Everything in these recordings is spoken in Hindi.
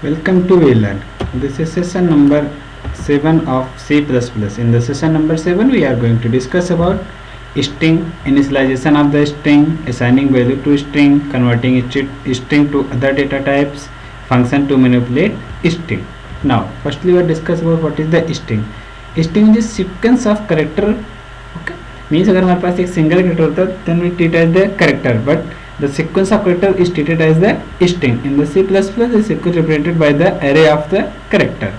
Welcome to WeLearn. This is session number 7 of C++. In the session number 7, we are going to discuss about string, initialization of the string, assigning value to string, converting string to other data types, function to manipulate string. Now, firstly, we will discuss about what is the string. String is a sequence of character. Okay, means अगर हमारे पास एक सिंगल कैरेक्टर होता है, then we treat as the character, but the sequence of character is treated as the string. In the C++, the sequence represented by the array of the character.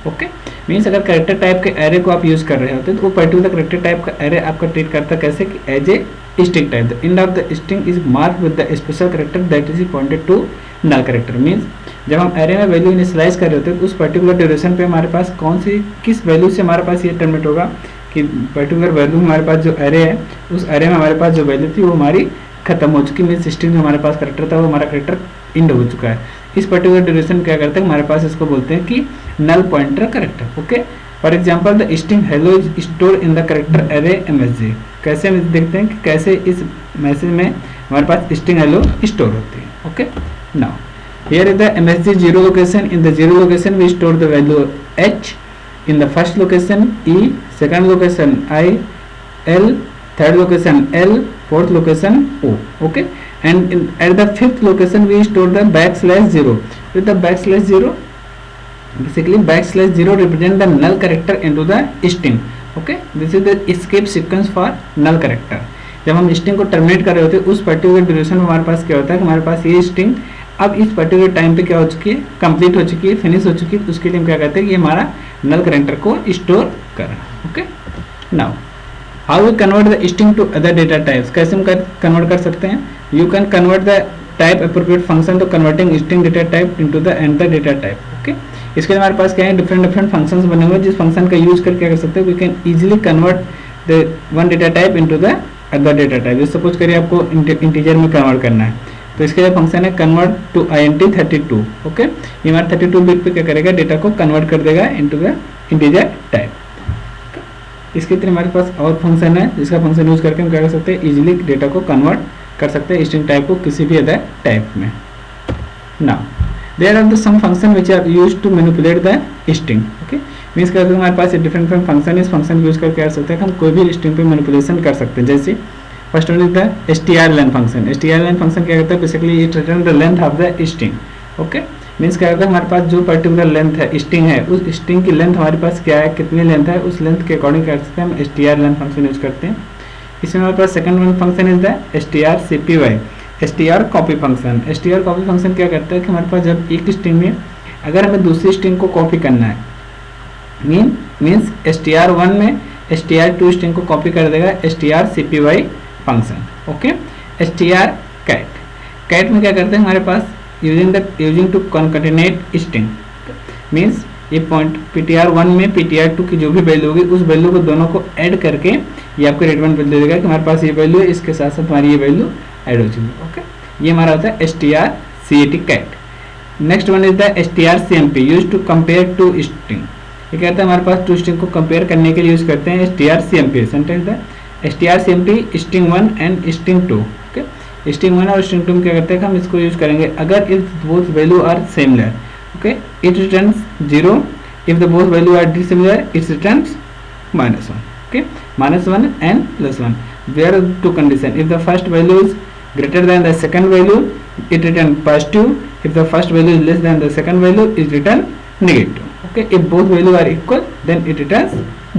Okay, means अगर कैरेक्टर टाइप के एरे को आप यूज कर रहे होते हैं तो वो पर्टिकुलर कैरेक्टर टाइप का एरे आपका ट्रीट करता है कैसे कि as a string type. The end of the string is marked with the special character that is pointed to null character. Means जब हम एरे में वैल्यू इनिशियलाइज कर रहे होते हैं तो उस पर्टिकुलर ड्यूरेशन पे हमारे पास कौन सी किस वैल्यू से हमारे पास ये टर्मिनेट होगा कि पर्टिकुलर वैल्यू हमारे पास जो एरे है उस एरे में हमारे पास जो वैल्यू थी वो हमारी खत्म हो चुकी. मीन्स स्ट्रिंग जो हमारे पास कैरेक्टर था वो हमारा कैरेक्टर इंड हो चुका है. इस पर्टिकुलर ड्यूरेशन क्या करते हैं हमारे पास इसको बोलते हैं कि null pointer character. Okay, for example the string hello is store in the character array MSG. कैसे हम देखते हैं कि कैसे इस मैसेज में हमारे पास स्ट्रिंग हेलो स्टोर होती है. Okay, now here is the MSG zero location. In the zero location we store the value H, in the first location E, second location I, L, third location L, fourth location O. Okay, and at the fifth location we store the backslash 0. With the backslash 0, basically backslash 0 represent the null character into the string. Okay, this is the escape sequence for null character. जब हम स्ट्रिंग को टर्मिनेट कर रहे होते हैं उस पर्टिकुलर ड्यूरेशन में हमारे पास क्या होता है कि हमारे पास ये स्ट्रिंग अब इस पर्टिकुलर टाइम पे क्या हो चुकी है, कंप्लीट हो चुकी है, फिनिश हो चुकी है. उसके लिए हम क्या कहते हैं कि ये हमारा नल कैरेक्टर को स्टोर कर रहा है. Okay, now how we convert the string to other data types. कैसे हम कन्वर्ट कर सकते हैं? You can convert the type appropriate function to converting string data type into the another data type. Okay, इसके लिए हमारे पास क्या है डिफरेंट फंक्शंस बने हुए हैं जिस फंक्शन का यूज करके क्या कर सकते हैं we can easily convert the one data type into the other data type. जैसे सपोज करिए आपको इंटीजर में कन्वर्ट करना है तो इसके लिए फंक्शन है कन्वर्ट टू int 32. ओके, ये हमारा 32 बिट पे क्या करेगा डेटा को कन्वर्ट कर देगा इनटू द इंटीजर टाइप. इसके तरह हमारे पास और फंक्शन है जिसका फंक्शन यूज करके हम क्या कर सकते हैं इजीली डेटा को कन्वर्ट कर सकते हैं स्ट्रिंग टाइप को किसी भी अदर टाइप में. Now there are the some function which are used to manipulate the string. Okay, means क्या हमारे पास डिफरेंट फंक्शन इस फंक्शन यूज करके कर सकते हैं कि हम कोई भी स्ट्रिंग पे मैनिपुलेशन कर सकते हैं. जैसे first one is the strlen function. strlen function क्या करता है basically it return the length of the string. Okay, means क्या होगा हमारे पास जो पर्टिकुलर लेंथ है स्ट्रिंग है उस स्ट्रिंग की लेंथ हमारे पास क्या है कितनी लेंथ है उस लेंथ के अकॉर्डिंग कर सकते हैं हम strlen फंक्शन यूज करते हैं. इसमें हमारे पास second one function is the strcpy, str copy function. str copy function क्या करता है कि हमारे पास जब एक स्ट्रिंग में अगर हमें दूसरी स्ट्रिंग को कॉपी करना है मीन्स str1 में str2 स्ट्रिंग को कॉपी कर देगा strcpy फंक्शन. ओके, strcat में क्या करते हैं हमारे पास यूजिंग टू कॉन्कैटिनेट स्ट्रिंग. मींस ये पॉइंट ptr1 में ptr2 की जो भी वैल्यू होगी उस वैल्यू को दोनों को ऐड करके ये आपको रिटर्न दे देगा कि हमारे पास ये वैल्यू है इसके साथ साथ हमारी ये वैल्यू ऐड हो चुकी है. ओके, ये हमारा होता है strcat. Next one is the strcmp use to compare two string. ये कहता है हमारे पास टू स्ट्रिंग को कंपेयर करने के लिए यूज करते हैं strcmp. Sentence the strcmp string 1 and string 2. Okay, string 1 और स्ट्रिंग 2 में क्या करते हैं हम इसको यूज करेंगे अगर if both value are similar. Okay, it returns 0. If the both value are dissimilar it returns -1. Okay, -1 and +1. There are two condition. If the first value is greater than the second value it return positive. If the first value is less than the second value it return negative. Okay, if both value are equal then it returns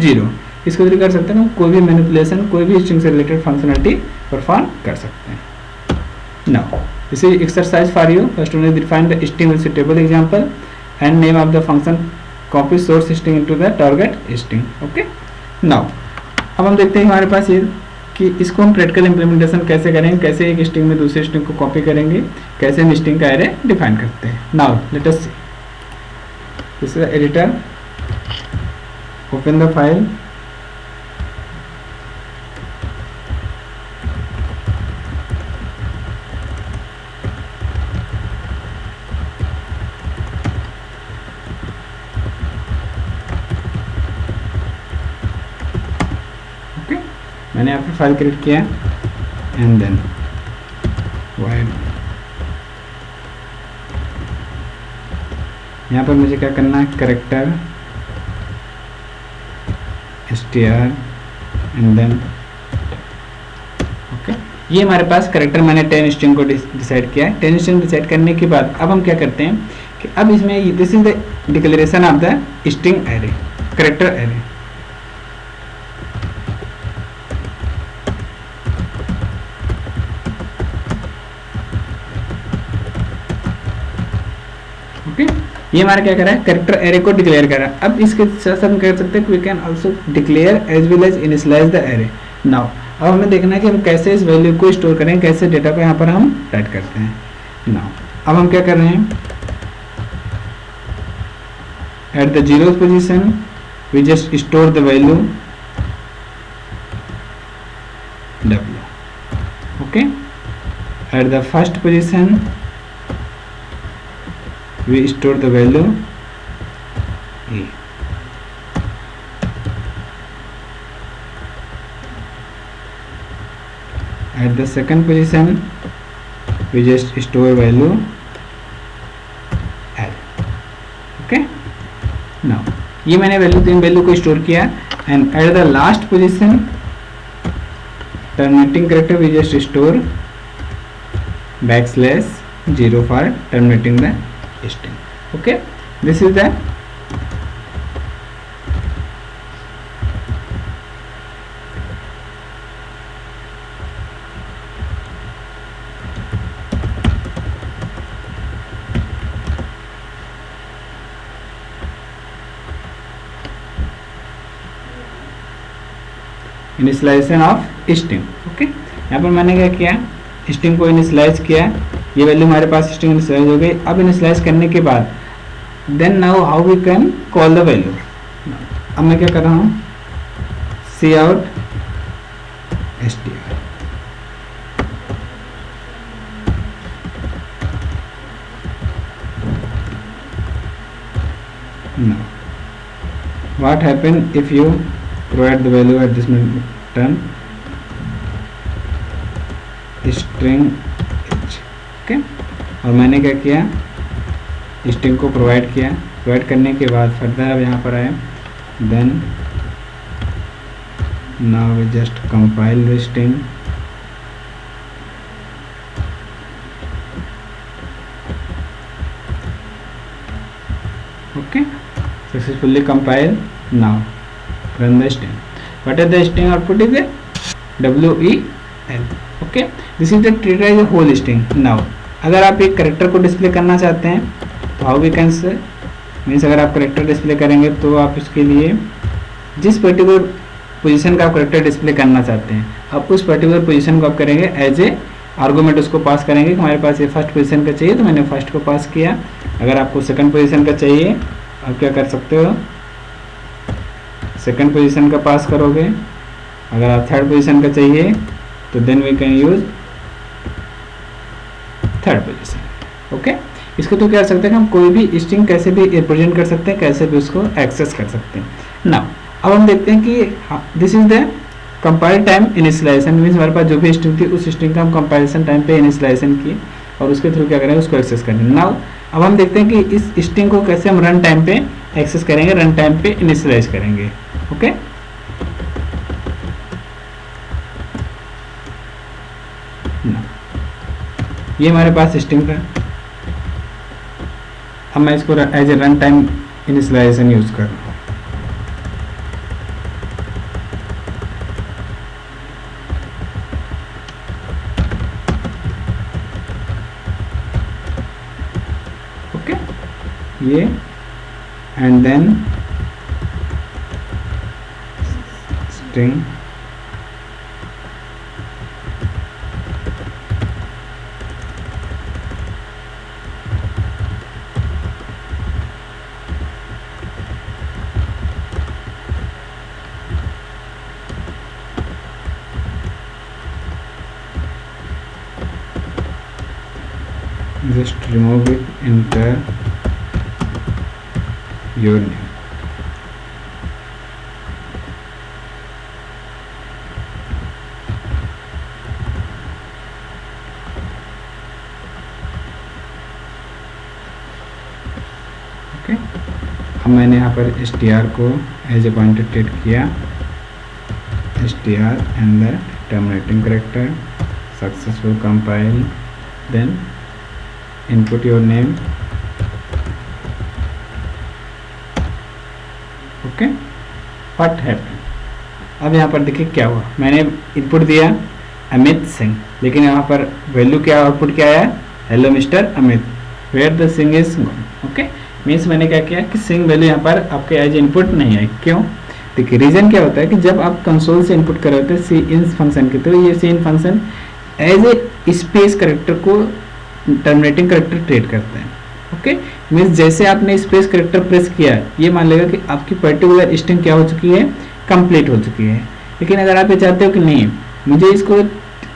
0. इसको कर सकते हैं हम कोई भी मैनिपुलेशन कोई भी स्ट्रिंग से रिलेटेड फंक्शनलिटी परफॉर्म कर सकते हैं. Now, this is exercise for you. First one is define the string with suitable example and name of the function copy source string into the target string. Okay. Now, अब हम देखते हैं हमारे पास ये कि इसको हम प्रैक्टिकल इम्प्लीमेंटेशन कैसे करेंगे, कैसे एक स्ट्रिंग में दूसरे स्ट्रिंग को कॉपी करेंगे, कैसे हम स्ट्रिंग का एरे डिफाइन करते हैं. Now, let us see. This is the editor. Open the file. मैंने यहाँ पर फाइल क्रिएट किया एंड देन वाइड यहाँ पर मुझे क्या करना है, character str and then okay. ये हमारे पास करेक्टर, मैंने 10 स्ट्रिंग को डिसाइड किया है। 10 स्ट्रिंग डिसाइड करने के बाद अब हम क्या करते हैं कि अब इसमें this is the declaration of the string array, character array. Okay, ये हमारा क्या कर रहा है, करेक्टर एरे को डिक्लेयर कर रहा है। अब इसके साथ हम कह सकते हैं कि we can also declare as well as initialise the array. Now अब हमें देखना है कि हम कैसे इस वैल्यू को स्टोर करें, कैसे डेटा को यहाँ पर हम राइट करते हैं। नाउ अब हम क्या कर रहे हैं, at the 0th position we just store the value w, okay. At the first position we store the value a, at the second position we just store value l, okay। now ये मैंने तीन वैल्यू को स्टोर किया and at the last position terminating character we just store \0 for terminating the string, okay। this is the initialisation of string, okay. यहाँ पर मैंने क्या किया, स्ट्रिंग को इनिशियलाइज किया, ये वैल्यू हमारे पास स्ट्रिंग इनिशियलाइज हो गई। अब इनिशियलाइज करने के बाद then now how we can call the value. अब मैं क्या कर रहा हूँ, C out str, now what happen if you provide the value at this turn string h, okay. और मैंने क्या किया, स्ट्रिंग को प्रोवाइड किया, प्रोवाइड करने के बाद फर्दर अब यहाँ पर आए, then now we just compile the string, okay, successfully compile. Now run the string, what is the string output is a WEL, okay। this is the treated as a whole string। now अगर आप एक करेक्टर को डिस्प्ले करना चाहते हैं तो how we can say means, अगर आप करेक्टर डिस्प्ले करेंगे तो आप इसके लिए जिस पर्टिकुलर पोजीशन का आप करेक्टर डिस्प्ले करना चाहते हैं, आप उस पर्टिकुलर पोजीशन को आप करेंगे एज ए आर्गूमेंट, उसको पास करेंगे। हमारे पास ये फर्स्ट पोजीशन का चाहिए तो मैंने फर्स्ट को पास किया। अगर आपको सेकंड पोजीशन का चाहिए आप क्या कर सकते हो, सेकंड पोजीशन का पास करोगे। अगर आप थर्ड पोजीशन का चाहिए तो then we can use third position, okay. इसको तो क्या कर सकते हैं, हम कोई भी स्ट्रिंग कैसे भी रिप्रेजेंट कर सकते हैं, कैसे भी उसको एक्सेस कर सकते हैं। नाउ अब हम देखते हैं कि this is the compile time initialization, means हमारे पास जो भी स्ट्रिंग थी उस स्ट्रिंग का हम कंपाइलेशन टाइम पे इनिशियलाइजेशन किए और उसके थ्रू क्या करेंगे, उसको एक्सेस करेंगे। नाउ अब हम देखते हैं कि इस स्ट्रिंग को कैसे हम रन टाइम पे एक्सेस करेंगे, रन टाइम पे इनिशियलाइज करेंगे, ओके। ये हमारे पास स्ट्रिंग था, अब मैं इसको as a run time initialization use कर रहा हूँ। ओके, ये and then string just remove it, enter your name, okay, अब मैंने यहाँ पर str को एज ए पॉइंटर ट्रीट किया, str and the terminating character, successful compile, then input your name, okay, what happen. अब यहाँ पर देखिए क्या हुआ, मैंने इनपुट दिया अमित सिंह, लेकिन यहाँ पर वैल्यू क्या, आउटपुट क्या आया, hello mister Amit, where the Singh is gone. Okay, means मैंने क्या किया कि सिंह वैल्यू यहाँ पर आपके एज इनपुट नहीं आई। क्यों? देखिए रीजन क्या होता है कि जब आप कंसोल से इनपुट कर रहे होते हैं सी इन फंक्शन के, तो ये C in function as a space character को टर्मिनेटिंग करेक्टर ट्रीट करते हैं। ओके, मीन्स जैसे आपने स्पेस करेक्टर प्रेस किया, ये मान लेगा कि आपकी पर्टिकुलर स्ट्रिंग क्या हो चुकी है, कंप्लीट हो चुकी है। लेकिन अगर आप ये चाहते हो कि नहीं, मुझे इसको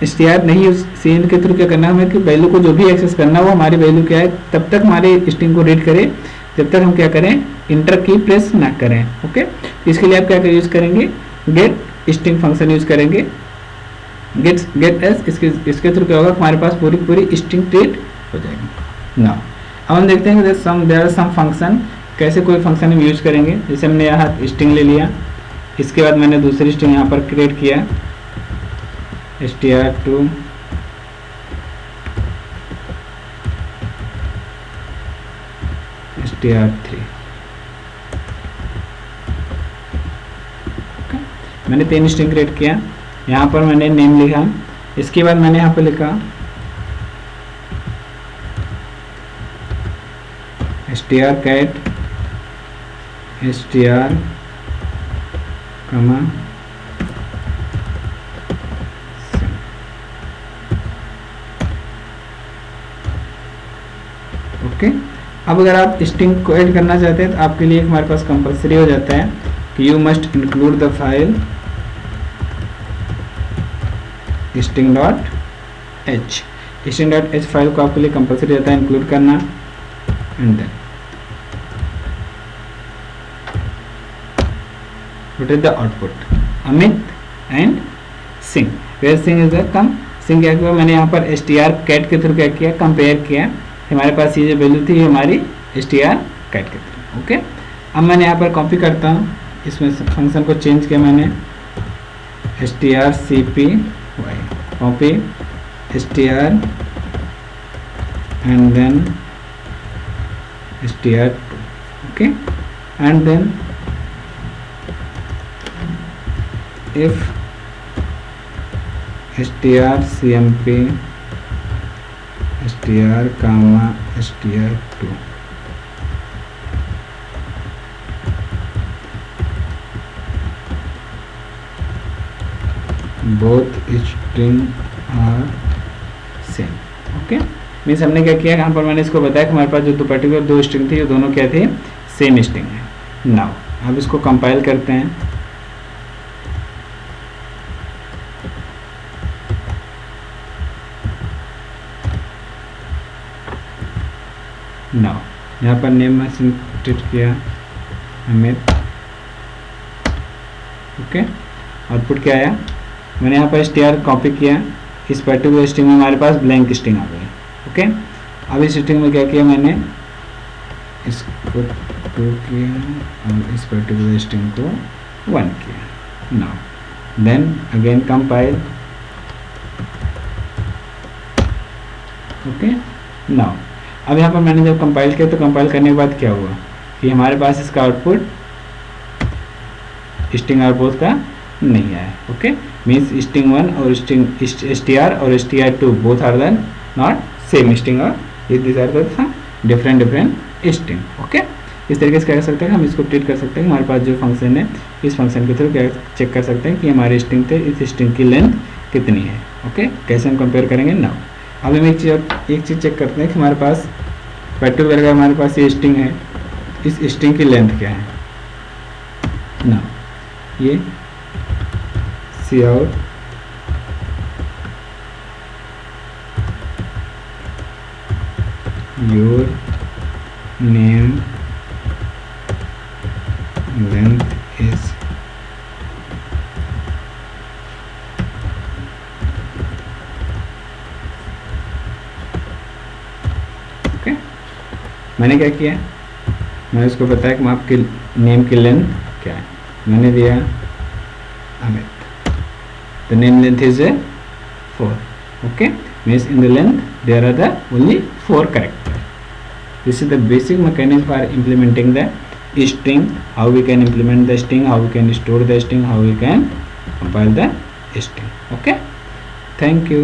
str नहीं सी इन के थ्रू क्या करना है, हमें कि वैल्यू को जो भी एक्सेस करना है वो हमारी वैल्यू क्या है तब तक हमारे स्ट्रिंग को रीड करे, जब तक हम क्या करें, इंटर की प्रेस ना करें। ओके, इसके लिए आप क्या यूज करेंगे, गेट स्ट्रिंग फंक्शन यूज करेंगे, गेट एस, इसके थ्रू क्या होगा, हमारे पास पूरी स्ट्रिंग ट्रीट हो जाएगी। ना अब हम देखते हैं कि देयर आर सम फंक्शन, कैसे कोई फंक्शन हम यूज करेंगे। जैसे हमने यहाँ स्ट्रिंग ले लिया, इसके बाद मैंने दूसरी स्ट्रिंग यहाँ पर क्रिएट किया, str2 str3, मैंने 3 स्ट्रिंग क्रिएट किया। यहाँ पर मैंने नेम लिखा, इसके बाद मैंने यहाँ पर लिखा str cat str कमा ओके। अब अगर आप स्ट्रिंग को ऐड करना चाहते हैं तो आपके लिए हमारे पास कंपलसरी हो जाता है कि you must include the file string.h, string.h file को आपके लिए कंपलसरी रहता है इंक्लूड करना। And then what is the output, Amit and Singh, where Singh is the come, Singh क्या किया, मैंने यहाँ पर str cat के थ्रू क्या किया, कंपेयर किया, हमारे पास ये जो वैल्यू थी हमारी str cat के थ्रू। ओके, अब मैंने यहाँ पर कॉपी करता हूँ, इसमें फंक्शन को चेंज किया मैंने, strcpy copy str and then str2, okay, and then if strcmp str comma str2, both string are same। Okay, means हमने क्या किया, यहाँ पर मैंने इसको बताया कि हमारे पास जो पर्टिकुलर दो स्ट्रिंग थी, ये दोनों क्या थे, सेम स्ट्रिंग है। नाउ अब इसको कंपाइल करते हैं। नाउ यहाँ पर नेम में ट्रीट किया अमित, ओके, आउटपुट क्या आया, मैंने यहाँ पर str कॉपी किया, इस पर्टिकुलर स्ट्रिंग में हमारे पास ब्लैंक स्ट्रिंग आ गई। ओके, अब इस स्ट्रिंग में क्या किया, मैंने इसको 2 किया और इस पर्टिकुलर स्ट्रिंग को 1 किया। Now then again compile, okay. Now अब यहाँ पर मैंने जब कंपाइल किया तो कंपाइल करने के बाद क्या हुआ कि हमारे पास इसका आउटपुट स्ट्रिंग आउटपुट का नहीं आया। ओके, मीन्स स्ट्रिंग 1 और स्ट्रिंग str और str2 both are the not same string और this are the different string. Okay, इस तरीके से क्या कर सकते हैं, हम इसको ट्रीट कर सकते हैं। हमारे पास जो फंक्शन है, इस फंक्शन के थ्रू क्या चेक कर सकते हैं कि हमारे स्ट्रिंग थे, इस स्ट्रिंग की लेंथ कितनी है। ओके, कैसे हम कंपेयर करेंगे। नाउ अब हम एक चीज़ चेक करते हैं कि हमारे पास पर्टिकुलर अगर हमारे पास ये स्ट्रिंग है, इस स्ट्रिंग की लेंथ क्या है। नाउ ये C out your name length is मैंने क्या किया, मैं उसको बताया कि आपके नेम की लेंथ क्या है, मैंने दिया Amit, the name length is a 4. Okay, means in the length there are the only 4 characters. This is the basic mechanism for implementing the string, how we can implement the string, how we can store the string, how we can compile the string. Okay, thank you.